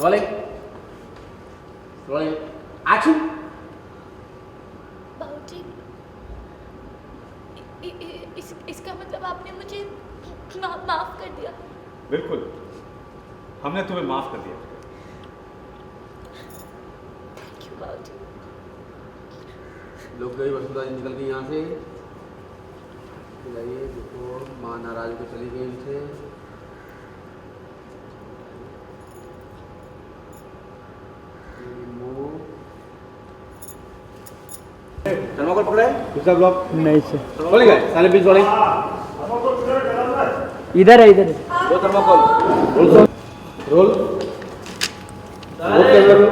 Rolling rolling action. बाबूजी, इसका मतलब आपने मुझे माफ कर दिया? बिल्कुल, हमने तुम्हें माफ कर दिया। थैंक यू बाबूजी। लोग गई वसुंधरा जी निकल गई यहाँ से। जाइए, देखो माँ नाराज होकर चली गई इनसे। थर्माकोल पकड़े दूसरा ब्लॉक नहीं से रोलिंग है साले बीच रोलिंग इधर है इधर है। दो थर्माकोल रोल कैमरा लो।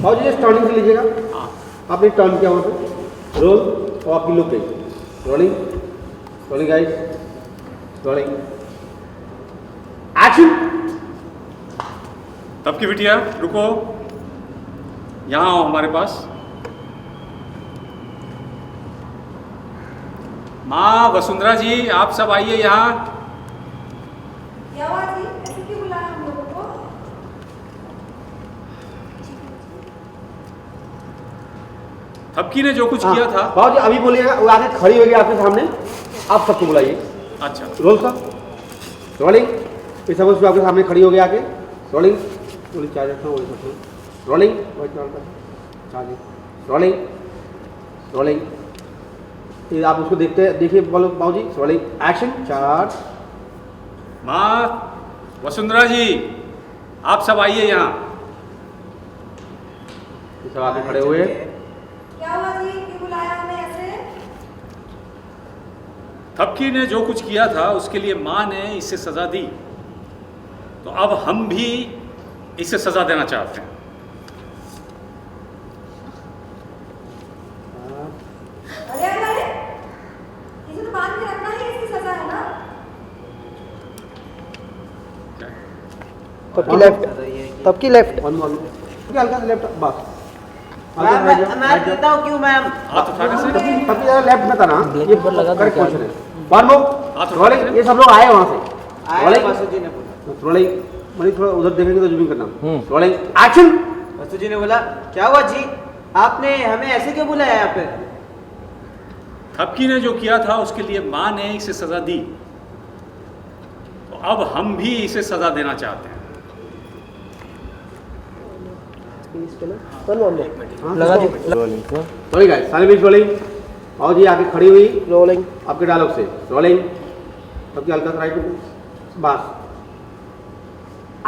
भाव जी स्टार्टिंग से लीजिएगा। आपने टर्न किया वहाँ पे रोल और आपकी लुक गई। Rolling rolling guys rolling action. तब की बिटिया रुको, यहाँ आओ हमारे पास। माँ वसुंधरा जी, आप सब आइए यहाँ। क्या हुआ जी? ऐसे क्यों बुलाया हम लोगों को? थपकी ने जो कुछ किया था। भाव जी अभी बोलिएगा, वो आगे खड़ी होगी आपके सामने, आप सबको बुलाइए। अच्छा, रोल साहब रोलिंग इस समझ पे आपके सामने खड़ी हो गया आके रोलिंग रोलिंग चार्ज रखना वही सब रोलिंग चार्ज रोलिंग रोलिंग ये आप उसको देखिए बोलो बाबूजी रोलिंग एक्शन चार्ज। माँ वसुंधरा जी, आप सब आइए यहाँ। ये सब आके खड़े हुए। क्या हुआ जी? क्यों बुलाया हमें ऐसे? थपकी ने जो कुछ किया था उसके लिए माँ ने इसे सजा दी, तो अब हम भी इसे सजा देना चाहते हैं। अरे अरे अरे, इसे तो बांध के रखना ही इसकी सजा है ना? तब की लेफ्ट तब की लेफ्ट वन वन हल्का सा लेफ्ट बस। मैं देता हूँ क्यों मैम? हाथ उठाने से तभी जरा लेफ्ट में था ना ये लगा करेक्ट क्या? क्वेश्चन है। वन मूव हाथ रोलिंग ये सब लोग आए वहाँ से आया रोलिंग वासु जी ने बोला। रोलिंग मतलब थोड़ा उधर देखेंगे तो जूमिंग करना रोलिंग एक्शन। वासु जी ने बोला क्या हुआ जी? आपने हमें ऐसे क्यों बुलाया यहाँ पे? थपकी ने जो किया था उसके लिए माँ ने इसे सजा दी, तो अब हम भी इसे सजा देना चाहते हैं। लगा दी रोलिंग गाइस सारे बीच रोलिंग और जी आगे खड़ी हुई रोलिंग आपके डायलॉग से रोलिंग तब की हल्का सा राइट में बस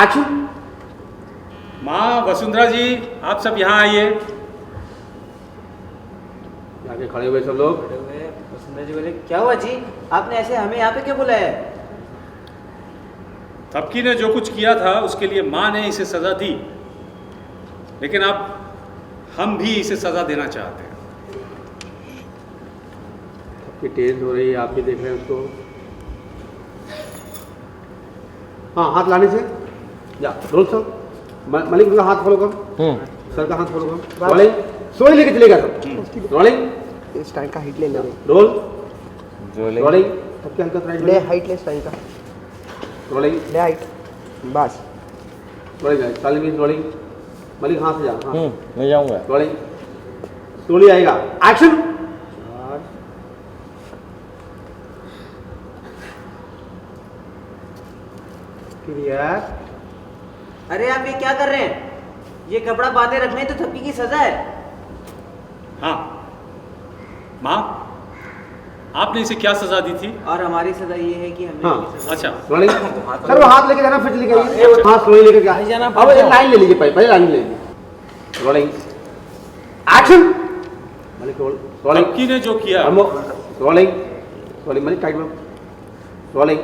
एक्शन। माँ वसुंधरा जी, आप सब यहाँ आइए। आगे खड़े हुए सब लोग। वसुंधरा जी बोले क्या हुआ जी? आपने ऐसे हमें यहाँ पे क्यों बुलाया? थपकी ने जो कुछ किया था उसके लिए माँ ने इसे सजा दी, लेकिन अब हम भी इसे सजा देना चाहते हैं। आपकी तेज हो रही है, आप भी देख रहे हैं उसको। हाँ हाथ लाने से जा रोल सर मलिक का हाथ फॉलो कर सर का हाथ फॉलो कर रोलिंग सोई लेके चलेगा सब रोलिंग स्टाइल का हाइट ले ले रोल रोलिंग तब के हल्का राइट ले हाइट ले स्टाइल का रोलिंग ले हाइट बस रोलिंग साले बीच रोलिंग मलिक हाथ से जा हाँ मैं जाऊंगा रोलिंग स्लोली आएगा एक्शन। क्लियर। अरे आप ये क्या कर रहे हैं? ये कपड़ा बांधे रखने तो थपकी की सजा है। हाँ माँ, आपने इसे क्या सजा दी थी? और हमारी सजा ये है कि हमने हाँ। इनकी सजा- अच्छा, रोलिंग सर वो हाथ लेके जाना फिर लेके आइए हाथ स्लोली लेके क्या अब एक लाइन ले लीजिए पहले लाइन ले लीजिए rolling action. Malik roll rolling Thapki ने जो किया रोलिंग रोलिंग मलिक टाइट में रोलिंग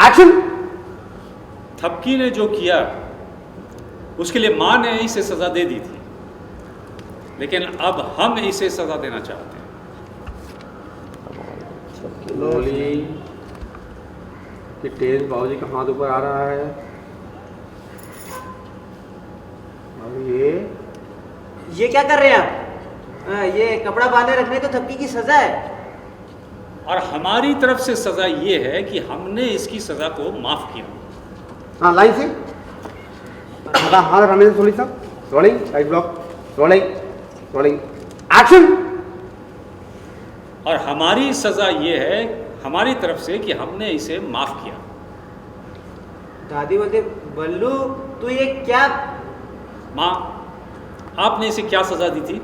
एक्शन। थपकी ने जो किया उसके लिए माँ ने इसे सजा दे दी थी, लेकिन अब हम इसे सजा देना चाहते हैं। रोलिंग कि तेज बाबूजी का हाथ ऊपर आ रहा है और ये क्या कर रहे हैं आप? ये कपड़ा बांधे रखने तो थपकी की सजा है। और हमारी तरफ से सजा ये है कि हमने इसकी सजा को माफ किया। हाँ लाइन से हाथ हटाने से सोलिंग साहब। Rolling right block. Rolling rolling action. और हमारी सज़ा ये है हमारी तरफ से कि हमने इसे माफ़ किया। दादी बोलते बल्लू तू ये क्या? माँ, आपने इसे क्या सज़ा दी थी?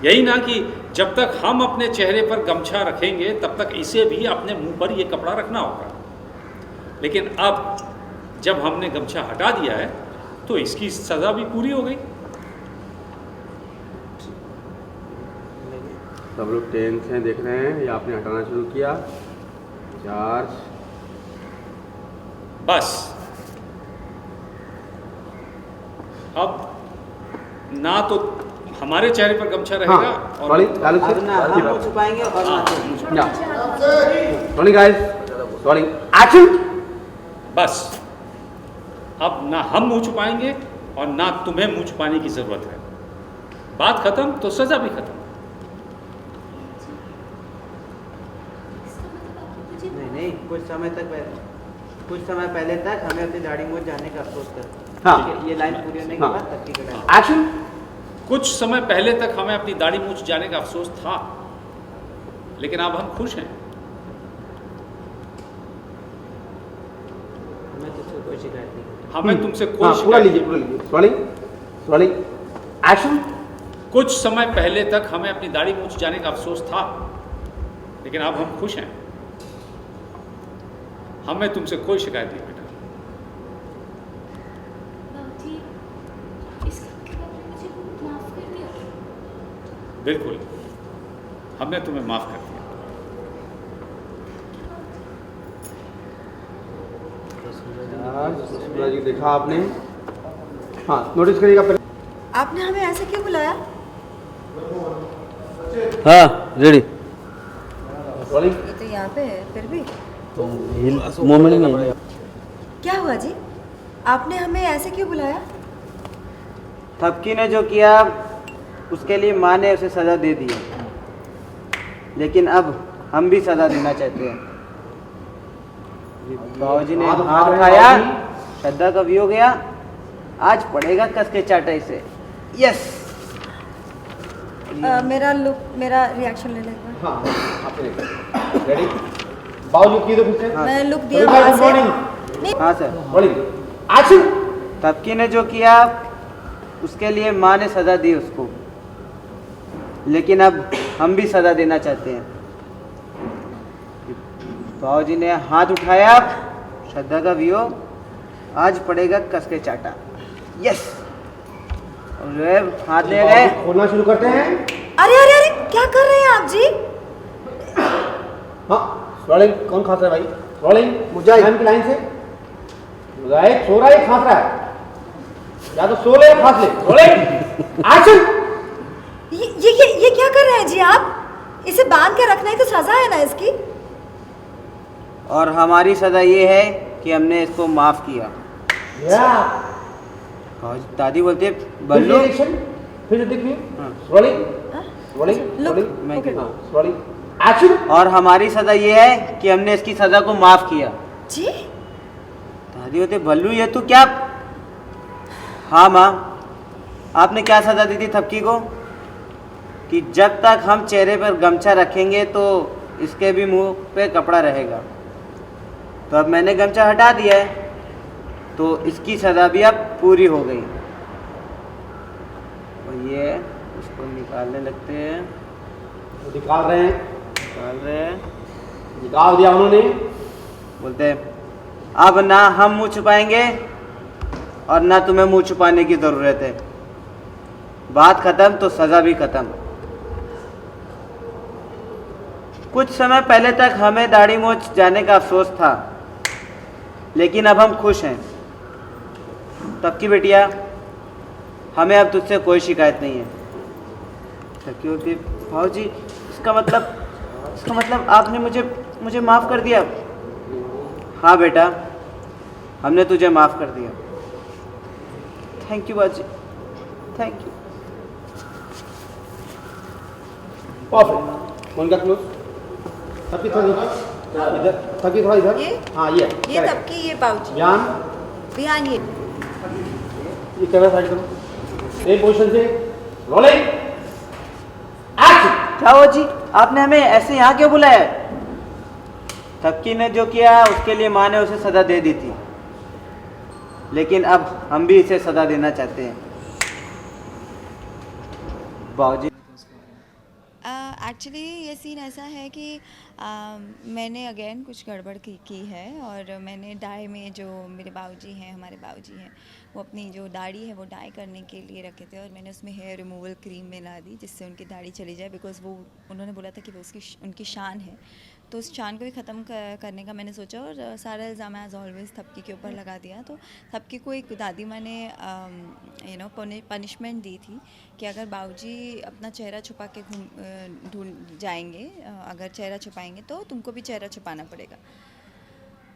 यही ना कि जब तक हम अपने चेहरे पर गमछा रखेंगे तब तक इसे भी अपने मुंह पर ये कपड़ा रखना होगा। लेकिन अब जब हमने गमछा हटा दिया है तो इसकी सज़ा भी पूरी हो गई। सब लोग टेंस हैं, देख रहे हैं, या आपने हटाना शुरू किया। चार्ज। बस अब ना तो हमारे चेहरे पर गमछा रहेगा और रोलिंग चालू अब ना हम से। मुँह छुपाएंगे और ना तुम। या रोलिंग गाइस। Rolling action. बस अब ना हम मुंह छुपाएंगे और ना तुम्हें मुंह छुपाने की ज़रूरत है। बात खत्म तो सज़ा भी खत्म। इसका मतलब आपने मुझे नहीं नहीं, कुछ समय पहले तक हमें अपनी दाढ़ी मूछ जाने का अफसोस कर। हाँ। ठीक है, ये लाइन पूरी होने के हाँ। बाद तब की लाइन। एक्शन। कुछ समय पहले तक हमें अपनी दाढ़ी मूछ जाने का अफसोस था, लेकिन अब हम खुश हैं। हमें तुझसे कोई शिकायत नहीं। हमें तुमसे हाँ, कोई पूरा शिकायत लीजिए, पूरा लीजिए। Rolling rolling action. कुछ समय पहले तक हमें अपनी दाढ़ी मूछ जाने का अफसोस था, लेकिन अब हम खुश हैं। हमें तुमसे कोई शिकायत नहीं बेटा। बाबूजी, इसका मतलब आपने मुझे माफ कर दिया? बिल्कुल, हमने तुम्हें माफ़ कर दिया। पूरा जी देखा आपने। हाँ, नोटिस करिएगा पहले। आपने हमें ऐसे क्यों बुलाया? हाँ रेडी। रोलिंग। ये तो यहाँ पे है फिर भी। मोमेंट नहीं। क्या हुआ जी? आपने हमें ऐसे क्यों बुलाया? थपकी ने जो किया उसके लिए माँ ने उसे सज़ा दे दी, लेकिन अब हम भी सज़ा देना चाहते हैं। बाबूजी ने हाथ उठाया, श्रद्धा का भी हो गया, आज पड़ेगा कस के चाटा इसे। यस। मेरा रिएक्शन ले लेगा। हाँ, आपने रेडी। बाजू की दो फिर से। मैं लुक दिया Everybody, वहाँ good से। morning। नहीं, हाँ सर। Rolling action. थपकी ने जो किया उसके लिए माँ ने सज़ा दी उसको, लेकिन अब हम भी सज़ा देना चाहते हैं। बाबूजी ने हाथ उठाया, श्रद्धा का भी हो, आज पड़ेगा कस के चाटा। यस। और जो है हाथ ले गए। खोलना शुरू करते हैं। अरे अरे अरे क्या कर रहे हैं आप जी? हाँ, रोलिंग कौन खास रहा है भाई? रोलिंग मुजाहिद की लाइन से। मुजाहिद सो रहा है, खांस रहा है, या तो सो ले या खांस ले। Rolling action. ये क्या कर रहे हैं जी आप? इसे बांध के रखना ही तो सजा है ना इसकी। और हमारी सज़ा ये है कि हमने इसको माफ़ किया। और दादी बोलते बल्लू। फिर देखिए। हाँ। रोलिंग हाँ? Rolling Look, rolling. मैं okay. हाँ, रोलिंग एक्शन। और हमारी सज़ा ये है कि हमने इसकी सज़ा को माफ़ किया। जी दादी बोलते बल्लू ये तू क्या? हाँ माँ, आपने क्या सज़ा दी थी थपकी को? कि जब तक हम चेहरे पर गमछा रखेंगे तो इसके भी मुंह पे कपड़ा रहेगा। तो अब मैंने गमछा हटा दिया है, तो इसकी सज़ा भी अब पूरी हो गई। और ये उसको निकालने लगते हैं। निकाल रहे हैं। निकाल दिया उन्होंने। बोलते हैं अब ना हम मुंह छुपाएंगे और ना तुम्हें मुंह छुपाने की ज़रूरत है। बात ख़त्म तो सज़ा भी ख़त्म। कुछ समय पहले तक हमें दाढ़ी मूछ जाने का अफसोस था, लेकिन अब हम खुश हैं। तब की बेटिया, हमें अब तुझसे कोई शिकायत नहीं है। तब होती भाव जी, इसका मतलब आपने मुझे माफ़ कर दिया? हाँ बेटा, हमने तुझे माफ़ कर दिया। थैंक यू बाजी, थैंक यू। परफेक्ट। कौन का क्लोज? सबकी थोड़ा इधर, सबकी थोड़ा इधर। ये? हाँ, ये ये तब की ये बाबूजी ज्ञान। बिहान ये ये कैमरा साइड करो, सेम पोजीशन से, रोलिंग, एक्शन। क्या हुआ जी, आपने हमें ऐसे यहाँ क्यों बुलाया है? थक्की ने जो किया उसके लिए माँ ने उसे सजा दे दी थी, लेकिन अब हम भी इसे सजा देना चाहते हैं। बाबूजी, एक्चुअली ये सीन ऐसा है कि मैंने अगेन कुछ गड़बड़ की है, और मैंने डाई में जो मेरे बाबूजी हैं, हमारे बाबूजी हैं, वो अपनी जो दाढ़ी है वो डाई करने के लिए रखे थे, और मैंने उसमें हेयर रिमूवल क्रीम मिला दी जिससे उनकी दाढ़ी चली जाए, बिकॉज़ वो उन्होंने बोला था कि वो उनकी शान है, तो उस शान को भी ख़त्म करने का मैंने सोचा, और सारा इल्ज़ाम एज़ ऑलवेज़ थपकी के ऊपर लगा दिया। तो थपकी को एक दादी माँ ने पनिशमेंट दी थी कि अगर बाबूजी अपना चेहरा छुपा के ढूंढ जाएंगे, अगर चेहरा छुपाएंगे तो तुमको भी चेहरा छुपाना पड़ेगा।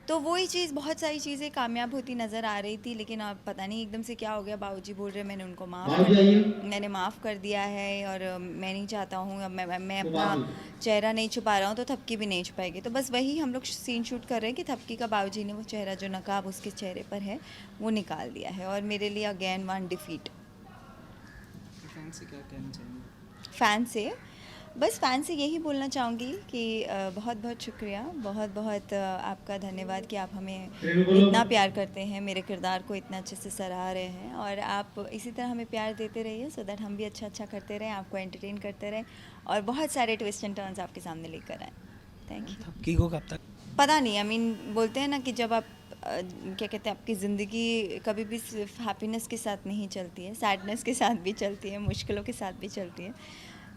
तो वही चीज़, बहुत सारी चीज़ें कामयाब होती नज़र आ रही थी, लेकिन अब पता नहीं एकदम से क्या हो गया। बाबूजी बोल रहे मैंने उनको मैंने माफ़ कर दिया है, और मैं नहीं चाहता हूँ, अब मैं अपना चेहरा नहीं छुपा रहा हूँ तो थपकी भी नहीं छुपाएगी। तो बस वही हम लोग सीन शूट कर रहे हैं कि थपकी का बाबूजी ने वो चेहरा, जो नकाब उसके चेहरे पर है, वो निकाल दिया है, और मेरे लिए अगेन 1 डिफीट। फ़ैन से बस फ़ैन से यही बोलना चाहूँगी कि बहुत बहुत शुक्रिया, बहुत बहुत आपका धन्यवाद कि आप हमें इतना प्यार करते हैं, मेरे किरदार को इतना अच्छे से सराह रहे हैं, और आप इसी तरह हमें प्यार देते रहिए, सो दैट हम भी अच्छा अच्छा करते रहें, आपको एंटरटेन करते रहें, और बहुत सारे ट्विस्ट एंड टर्न्स आपके सामने लेकर आएँ। Thank you. थपकी को कब तक? पता नहीं, आई मीन बोलते हैं ना कि जब आप क्या कहते हैं, आपकी ज़िंदगी कभी भी सिर्फ हैप्पीनेस के साथ नहीं चलती है, सैडनेस के साथ भी चलती है, मुश्किलों के साथ भी चलती है।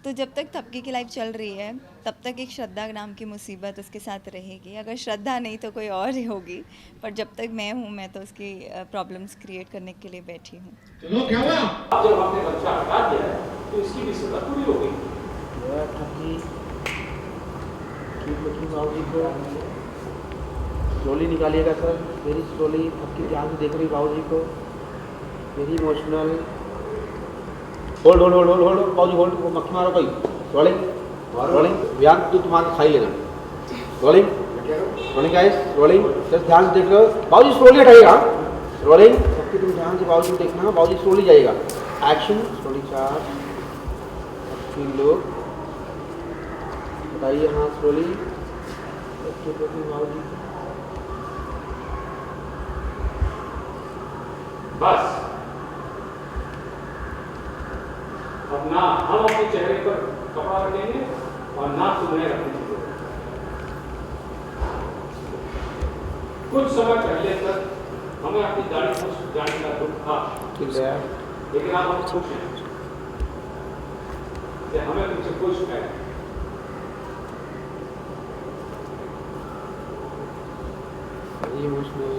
तो जब तक थपकी की लाइफ चल रही है तब तक एक श्रद्धा नाम की मुसीबत उसके साथ रहेगी। अगर श्रद्धा नहीं तो कोई और ही होगी, पर जब तक मैं हूँ, मैं तो उसकी प्रॉब्लम्स क्रिएट करने के लिए बैठी हूँ। जब हमने गमछा हटा दिया है तो इसकी भी सजा पूरी हो गई। बाबूजी को स्लोली निकालिएगा सर, वेरी स्लोली। थपकी ध्यान से देख रही बाबूजी को, very emotional. Hold hold hold hold hold बाबूजी होल्ड, वो मक्खी मारो कोई। रोलिंग रोलिंग, व्यान तू तुम्हारा खाई लेना। Rolling rolling guys, rolling, just ध्यान से देख रहे हो बाबूजी, स्लोली हटाइएगा। रोलिंग, सबकी तुम ध्यान से बाबूजी को देखना, बाबूजी स्लोली जाइएगा। एक्शन, स्लोली 4 3 लोग बताइए, हाँ स्लोली बाबूजी। बस अब ना हम अपने चेहरे पर कपड़ा रखेंगे और ना तुम्हें रखेंगे। कुछ समय पहले तक हमें अपनी दाढ़ी मुझ जाने का दुख था, लेकिन अब हम खुश हैं कि हमें तुमसे कोई शिकायत नहीं। इमोशनल